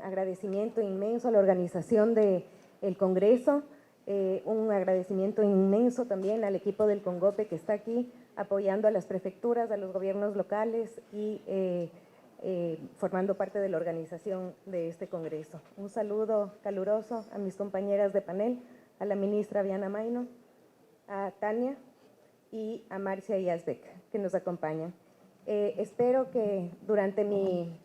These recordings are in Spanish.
agradecimiento inmenso a la organización del Congreso, un agradecimiento inmenso también al equipo del CONGOPE que está aquí apoyando a las prefecturas, a los gobiernos locales y formando parte de la organización de este Congreso. Un saludo caluroso a mis compañeras de panel, a la ministra Viana Mayno, a Tania y a Marcia Yazbek, que nos acompañan. Espero que durante mi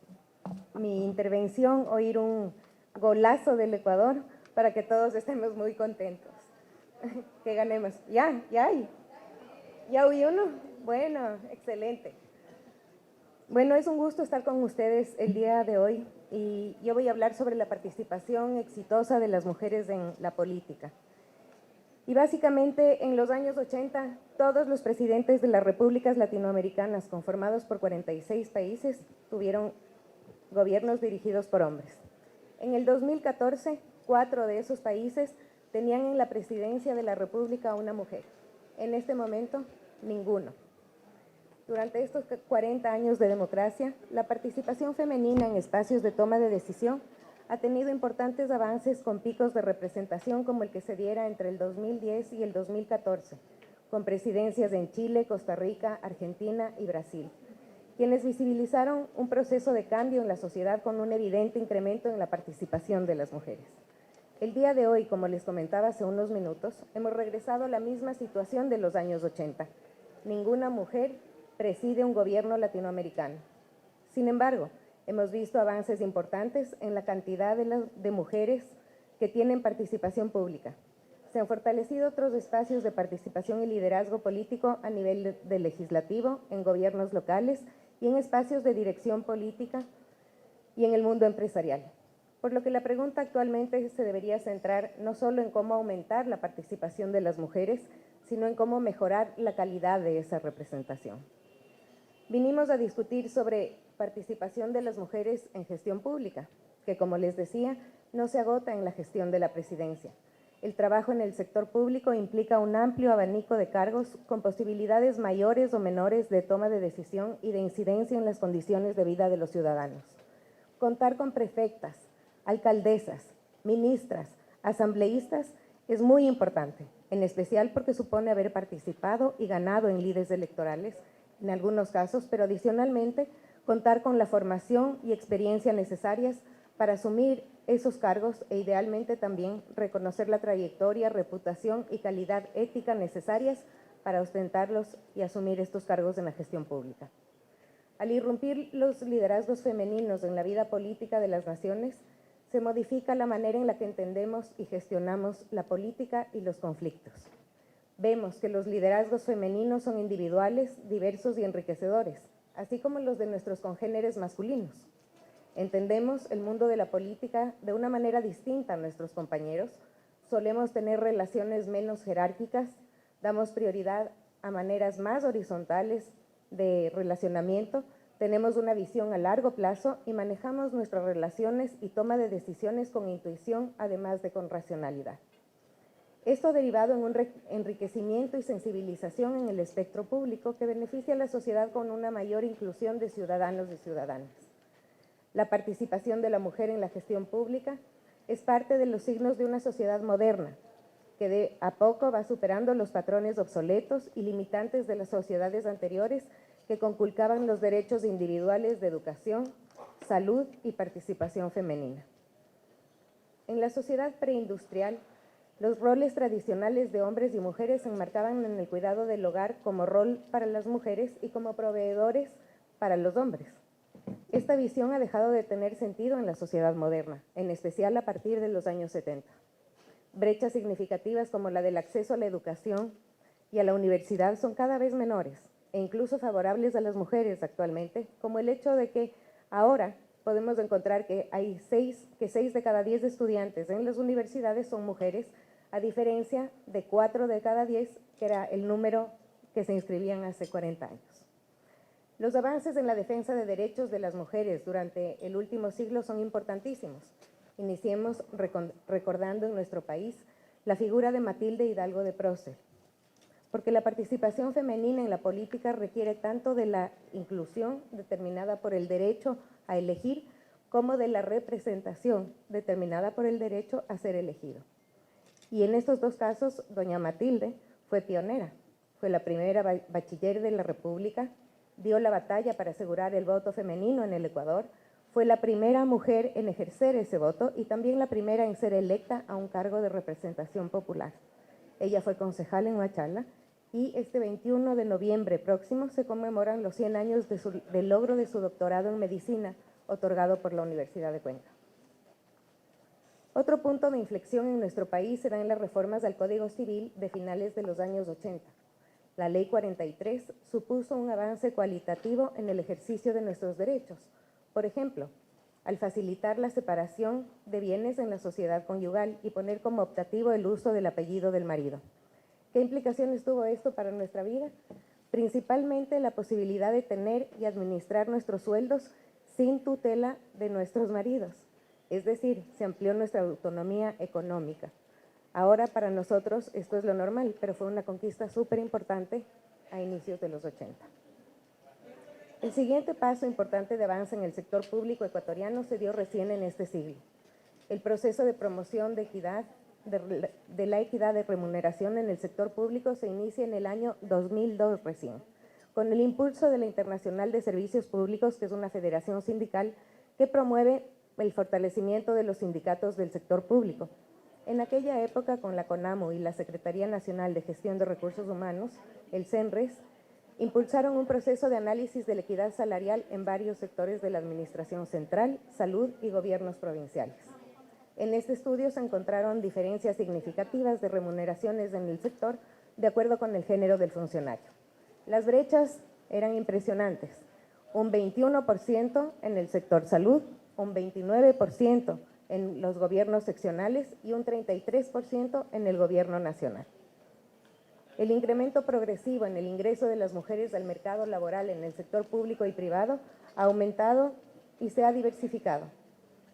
intervención oír un golazo del Ecuador para que todos estemos muy contentos. Que ganemos. Ya hay. ¿Ya oí uno? Bueno, excelente. Bueno, es un gusto estar con ustedes el día de hoy y yo voy a hablar sobre la participación exitosa de las mujeres en la política. Y básicamente en los años 80, todos los presidentes de las repúblicas latinoamericanas conformados por 46 países tuvieron gobiernos dirigidos por hombres. En el 2014, 4 de esos países tenían en la presidencia de la república a una mujer. En este momento, ninguno. Durante estos 40 años de democracia, la participación femenina en espacios de toma de decisión ha tenido importantes avances con picos de representación como el que se diera entre el 2010 y el 2014, con presidencias en Chile, Costa Rica, Argentina y Brasil, quienes visibilizaron un proceso de cambio en la sociedad con un evidente incremento en la participación de las mujeres. El día de hoy, como les comentaba hace unos minutos, hemos regresado a la misma situación de los años 80. Ninguna mujer preside un gobierno latinoamericano. Sin embargo, hemos visto avances importantes en la cantidad de mujeres que tienen participación pública. Se han fortalecido otros espacios de participación y liderazgo político a nivel de legislativo, en gobiernos locales y en espacios de dirección política y en el mundo empresarial. Por lo que la pregunta actualmente se debería centrar no solo en cómo aumentar la participación de las mujeres, sino en cómo mejorar la calidad de esa representación. Vinimos a discutir sobre participación de las mujeres en gestión pública, que como les decía, no se agota en la gestión de la presidencia. El trabajo en el sector público implica un amplio abanico de cargos con posibilidades mayores o menores de toma de decisión y de incidencia en las condiciones de vida de los ciudadanos. Contar con prefectas, alcaldesas, ministras, asambleístas es muy importante, en especial porque supone haber participado y ganado en lides electorales, en algunos casos, pero adicionalmente contar con la formación y experiencia necesarias para asumir esos cargos e idealmente también reconocer la trayectoria, reputación y calidad ética necesarias para ostentarlos y asumir estos cargos en la gestión pública. Al irrumpir los liderazgos femeninos en la vida política de las naciones, se modifica la manera en la que entendemos y gestionamos la política y los conflictos. Vemos que los liderazgos femeninos son individuales, diversos y enriquecedores, así como los de nuestros congéneres masculinos. Entendemos el mundo de la política de una manera distinta a nuestros compañeros, solemos tener relaciones menos jerárquicas, damos prioridad a maneras más horizontales de relacionamiento, tenemos una visión a largo plazo y manejamos nuestras relaciones y toma de decisiones con intuición, además de con racionalidad. Esto ha derivado en un enriquecimiento y sensibilización en el espectro público que beneficia a la sociedad con una mayor inclusión de ciudadanos y ciudadanas. La participación de la mujer en la gestión pública es parte de los signos de una sociedad moderna, que de a poco va superando los patrones obsoletos y limitantes de las sociedades anteriores que conculcaban los derechos individuales de educación, salud y participación femenina. En la sociedad preindustrial, los roles tradicionales de hombres y mujeres se enmarcaban en el cuidado del hogar como rol para las mujeres y como proveedores para los hombres. Esta visión ha dejado de tener sentido en la sociedad moderna, en especial a partir de los años 70. Brechas significativas como la del acceso a la educación y a la universidad son cada vez menores e incluso favorables a las mujeres actualmente, como el hecho de que ahora podemos encontrar que hay 6 de cada 10 estudiantes en las universidades son mujeres, a diferencia de 4 de cada 10, que era el número que se inscribían hace 40 años. Los avances en la defensa de derechos de las mujeres durante el último siglo son importantísimos. Iniciemos recordando en nuestro país la figura de Matilde Hidalgo de Prócer, porque la participación femenina en la política requiere tanto de la inclusión determinada por el derecho a elegir como de la representación determinada por el derecho a ser elegido. Y en estos dos casos, doña Matilde fue pionera, fue la primera bachiller de la República, dio la batalla para asegurar el voto femenino en el Ecuador, fue la primera mujer en ejercer ese voto y también la primera en ser electa a un cargo de representación popular. Ella fue concejal en Machala y este 21 de noviembre próximo se conmemoran los 100 años del logro de su doctorado en medicina otorgado por la Universidad de Cuenca. Otro punto de inflexión en nuestro país se da en las reformas al Código Civil de finales de los años 80. La Ley 43 supuso un avance cualitativo en el ejercicio de nuestros derechos. Por ejemplo, al facilitar la separación de bienes en la sociedad conyugal y poner como optativo el uso del apellido del marido. ¿Qué implicaciones tuvo esto para nuestra vida? Principalmente la posibilidad de tener y administrar nuestros sueldos sin tutela de nuestros maridos. Es decir, se amplió nuestra autonomía económica. Ahora para nosotros esto es lo normal, pero fue una conquista súper importante a inicios de los 80. El siguiente paso importante de avance en el sector público ecuatoriano se dio recién en este siglo. El proceso de promoción de la equidad de remuneración en el sector público se inicia en el año 2002 recién, con el impulso de la Internacional de Servicios Públicos, que es una federación sindical que promueve el fortalecimiento de los sindicatos del sector público. En aquella época, con la CONAMO y la Secretaría Nacional de Gestión de Recursos Humanos, el CENRES, impulsaron un proceso de análisis de la equidad salarial en varios sectores de la administración central, salud y gobiernos provinciales. En este estudio se encontraron diferencias significativas de remuneraciones en el sector de acuerdo con el género del funcionario. Las brechas eran impresionantes, un 21% en el sector salud, un 29% en los gobiernos seccionales y un 33% en el gobierno nacional. El incremento progresivo en el ingreso de las mujeres al mercado laboral en el sector público y privado ha aumentado y se ha diversificado.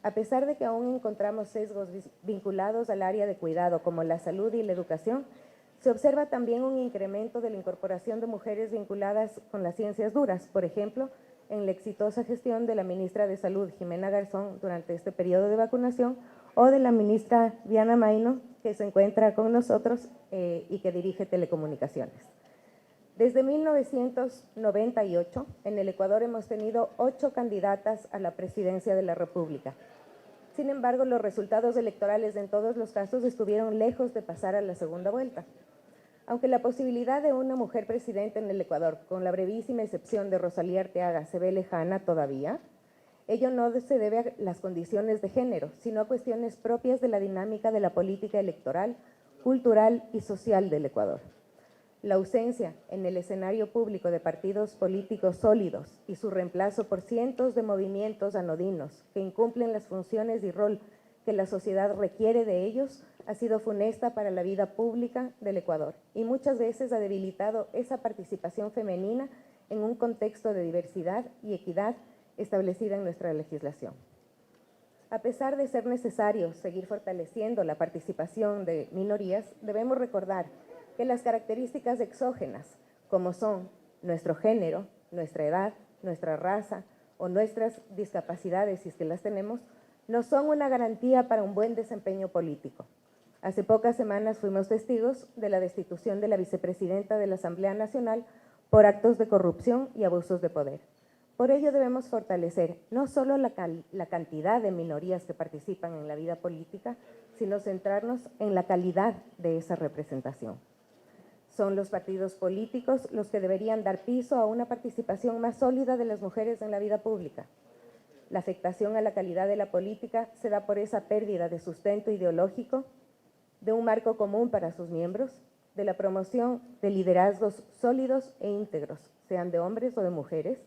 A pesar de que aún encontramos sesgos vinculados al área de cuidado como la salud y la educación, se observa también un incremento de la incorporación de mujeres vinculadas con las ciencias duras, por ejemplo, en la exitosa gestión de la ministra de Salud, Jimena Garzón, durante este periodo de vacunación, o de la ministra Diana Maino, que se encuentra con nosotros y que dirige telecomunicaciones. Desde 1998, en el Ecuador hemos tenido 8 candidatas a la presidencia de la República. Sin embargo, los resultados electorales en todos los casos estuvieron lejos de pasar a la segunda vuelta. Aunque la posibilidad de una mujer presidenta en el Ecuador, con la brevísima excepción de Rosalía Arteaga, se ve lejana todavía, ello no se debe a las condiciones de género, sino a cuestiones propias de la dinámica de la política electoral, cultural y social del Ecuador. La ausencia en el escenario público de partidos políticos sólidos y su reemplazo por cientos de movimientos anodinos que incumplen las funciones y rol que la sociedad requiere de ellos ha sido funesta para la vida pública del Ecuador y muchas veces ha debilitado esa participación femenina en un contexto de diversidad y equidad establecida en nuestra legislación. A pesar de ser necesario seguir fortaleciendo la participación de minorías, debemos recordar que las características exógenas, como son nuestro género, nuestra edad, nuestra raza o nuestras discapacidades, si es que las tenemos, no son una garantía para un buen desempeño político. Hace pocas semanas fuimos testigos de la destitución de la vicepresidenta de la Asamblea Nacional por actos de corrupción y abusos de poder. Por ello debemos fortalecer no solo la cantidad de minorías que participan en la vida política, sino centrarnos en la calidad de esa representación. Son los partidos políticos los que deberían dar piso a una participación más sólida de las mujeres en la vida pública. La afectación a la calidad de la política se da por esa pérdida de sustento ideológico, de un marco común para sus miembros, de la promoción de liderazgos sólidos e íntegros, sean de hombres o de mujeres,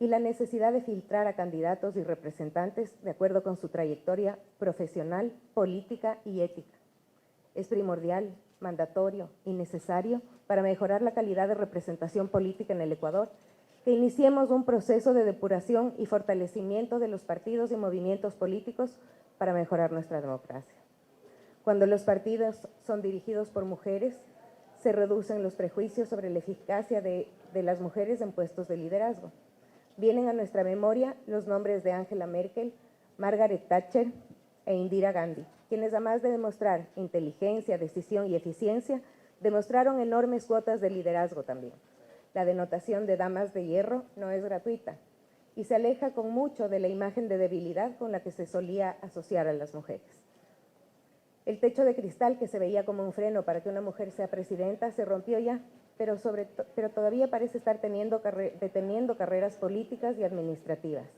y la necesidad de filtrar a candidatos y representantes de acuerdo con su trayectoria profesional, política y ética. Es primordial, mandatorio y necesario para mejorar la calidad de representación política en el Ecuador que iniciemos un proceso de depuración y fortalecimiento de los partidos y movimientos políticos para mejorar nuestra democracia. Cuando los partidos son dirigidos por mujeres, se reducen los prejuicios sobre la eficacia de las mujeres en puestos de liderazgo. Vienen a nuestra memoria los nombres de Angela Merkel, Margaret Thatcher e Indira Gandhi, quienes además de demostrar inteligencia, decisión y eficiencia, demostraron enormes cuotas de liderazgo también. La denotación de damas de hierro no es gratuita y se aleja con mucho de la imagen de debilidad con la que se solía asociar a las mujeres. El techo de cristal que se veía como un freno para que una mujer sea presidenta se rompió ya, pero todavía parece estar deteniendo carreras políticas y administrativas.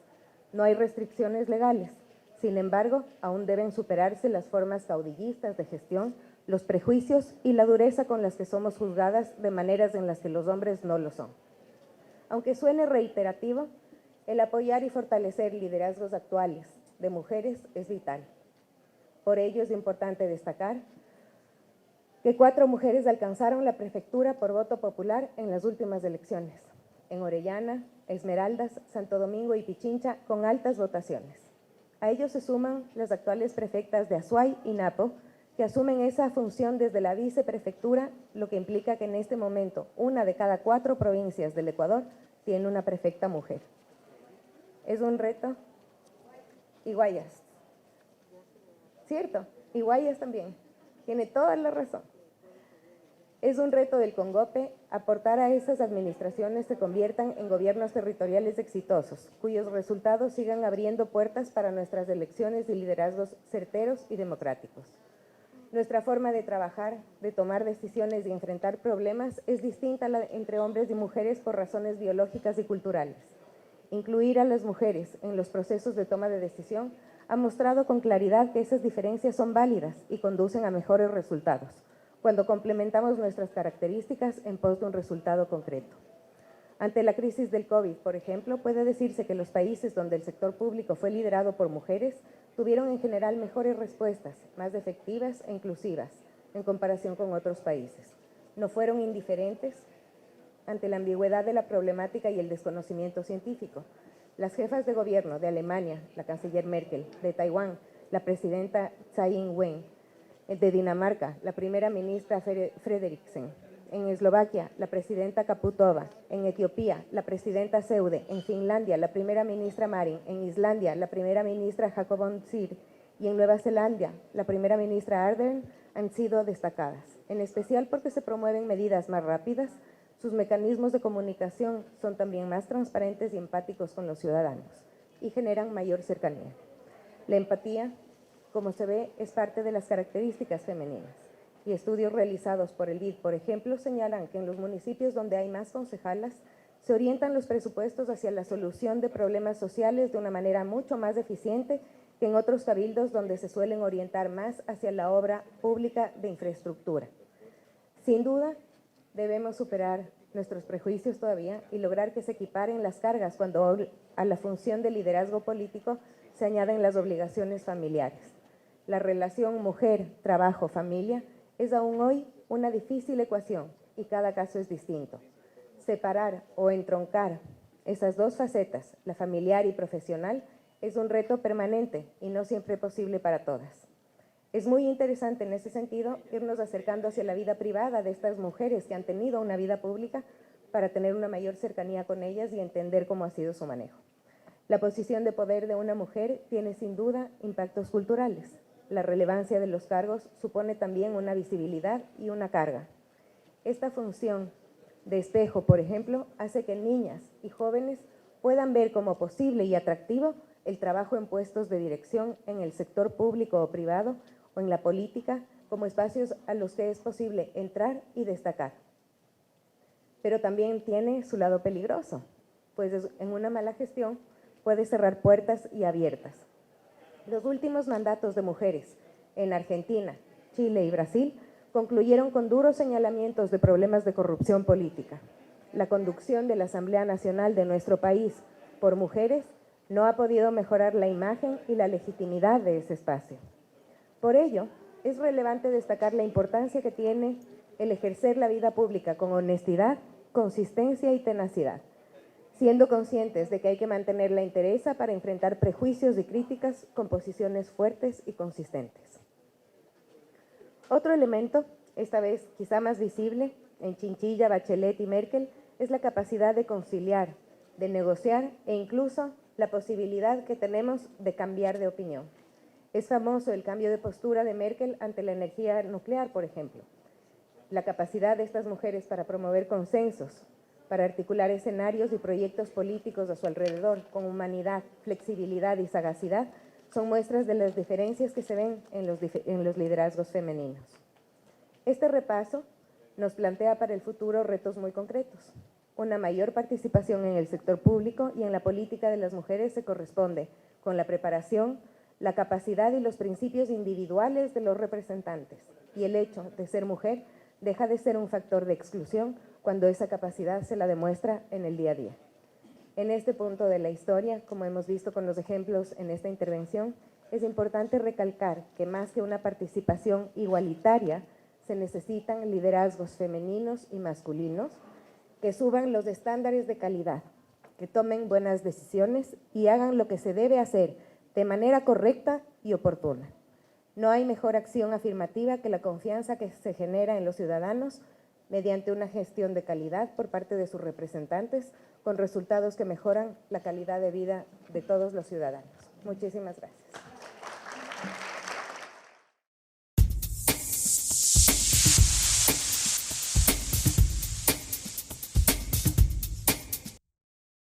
No hay restricciones legales. Sin embargo, aún deben superarse las formas caudillistas de gestión, los prejuicios y la dureza con las que somos juzgadas de maneras en las que los hombres no lo son. Aunque suene reiterativo, el apoyar y fortalecer liderazgos actuales de mujeres es vital. Por ello es importante destacar que 4 mujeres alcanzaron la prefectura por voto popular en las últimas elecciones, en Orellana, Esmeraldas, Santo Domingo y Pichincha, con altas votaciones. A ellos se suman las actuales prefectas de Azuay y Napo, que asumen esa función desde la viceprefectura, lo que implica que en este momento 1 de cada 4 provincias del Ecuador tiene una prefecta mujer. Es un reto. Y Guayas. ¿Cierto? Y Guayas también. Tiene toda la razón. Es un reto del CONGOPE aportar a esas administraciones se conviertan en gobiernos territoriales exitosos, cuyos resultados sigan abriendo puertas para nuestras elecciones y liderazgos certeros y democráticos. Nuestra forma de trabajar, de tomar decisiones y enfrentar problemas es distinta entre hombres y mujeres por razones biológicas y culturales. Incluir a las mujeres en los procesos de toma de decisión ha mostrado con claridad que esas diferencias son válidas y conducen a mejores resultados, cuando complementamos nuestras características en pos de un resultado concreto. Ante la crisis del COVID, por ejemplo, puede decirse que los países donde el sector público fue liderado por mujeres tuvieron en general mejores respuestas, más efectivas e inclusivas, en comparación con otros países. No fueron indiferentes ante la ambigüedad de la problemática y el desconocimiento científico. Las jefas de gobierno de Alemania, la canciller Merkel, de Taiwán, la presidenta Tsai Ing-wen, de Dinamarca, la primera ministra Frederiksen, en Eslovaquia, la presidenta Kaputova, en Etiopía, la presidenta Seude, en Finlandia, la primera ministra Marin, en Islandia, la primera ministra Jacobon y en Nueva Zelanda, la primera ministra Ardern, han sido destacadas, en especial porque se promueven medidas más rápidas, sus mecanismos de comunicación son también más transparentes y empáticos con los ciudadanos y generan mayor cercanía. La empatía, como se ve, es parte de las características femeninas y estudios realizados por el BID, por ejemplo, señalan que en los municipios donde hay más concejalas se orientan los presupuestos hacia la solución de problemas sociales de una manera mucho más eficiente que en otros cabildos donde se suelen orientar más hacia la obra pública de infraestructura. Sin duda, debemos superar nuestros prejuicios todavía y lograr que se equiparen las cargas cuando a la función de liderazgo político se añaden las obligaciones familiares. La relación mujer, trabajo, familia es aún hoy una difícil ecuación y cada caso es distinto. Separar o entroncar esas dos facetas, la familiar y profesional, es un reto permanente y no siempre posible para todas. Es muy interesante en ese sentido irnos acercando hacia la vida privada de estas mujeres que han tenido una vida pública para tener una mayor cercanía con ellas y entender cómo ha sido su manejo. La posición de poder de una mujer tiene sin duda impactos culturales. La relevancia de los cargos supone también una visibilidad y una carga. Esta función de espejo, por ejemplo, hace que niñas y jóvenes puedan ver como posible y atractivo el trabajo en puestos de dirección en el sector público o privado o en la política como espacios a los que es posible entrar y destacar. Pero también tiene su lado peligroso, pues en una mala gestión puede cerrar puertas y abiertas. Los últimos mandatos de mujeres en Argentina, Chile y Brasil concluyeron con duros señalamientos de problemas de corrupción política. La conducción de la Asamblea Nacional de nuestro país por mujeres no ha podido mejorar la imagen y la legitimidad de ese espacio. Por ello, es relevante destacar la importancia que tiene el ejercer la vida pública con honestidad, consistencia y tenacidad, siendo conscientes de que hay que mantener la entereza para enfrentar prejuicios y críticas con posiciones fuertes y consistentes. Otro elemento, esta vez quizá más visible, en Chinchilla, Bachelet y Merkel, es la capacidad de conciliar, de negociar e incluso la posibilidad que tenemos de cambiar de opinión. Es famoso el cambio de postura de Merkel ante la energía nuclear, por ejemplo. La capacidad de estas mujeres para promover consensos, para articular escenarios y proyectos políticos a su alrededor con humanidad, flexibilidad y sagacidad, son muestras de las diferencias que se ven en los liderazgos femeninos. Este repaso nos plantea para el futuro retos muy concretos. Una mayor participación en el sector público y en la política de las mujeres se corresponde con la preparación, la capacidad y los principios individuales de los representantes, y el hecho de ser mujer deja de ser un factor de exclusión cuando esa capacidad se la demuestra en el día a día. En este punto de la historia, como hemos visto con los ejemplos en esta intervención, es importante recalcar que más que una participación igualitaria, se necesitan liderazgos femeninos y masculinos que suban los estándares de calidad, que tomen buenas decisiones y hagan lo que se debe hacer de manera correcta y oportuna. No hay mejor acción afirmativa que la confianza que se genera en los ciudadanos mediante una gestión de calidad por parte de sus representantes, con resultados que mejoran la calidad de vida de todos los ciudadanos. Muchísimas gracias.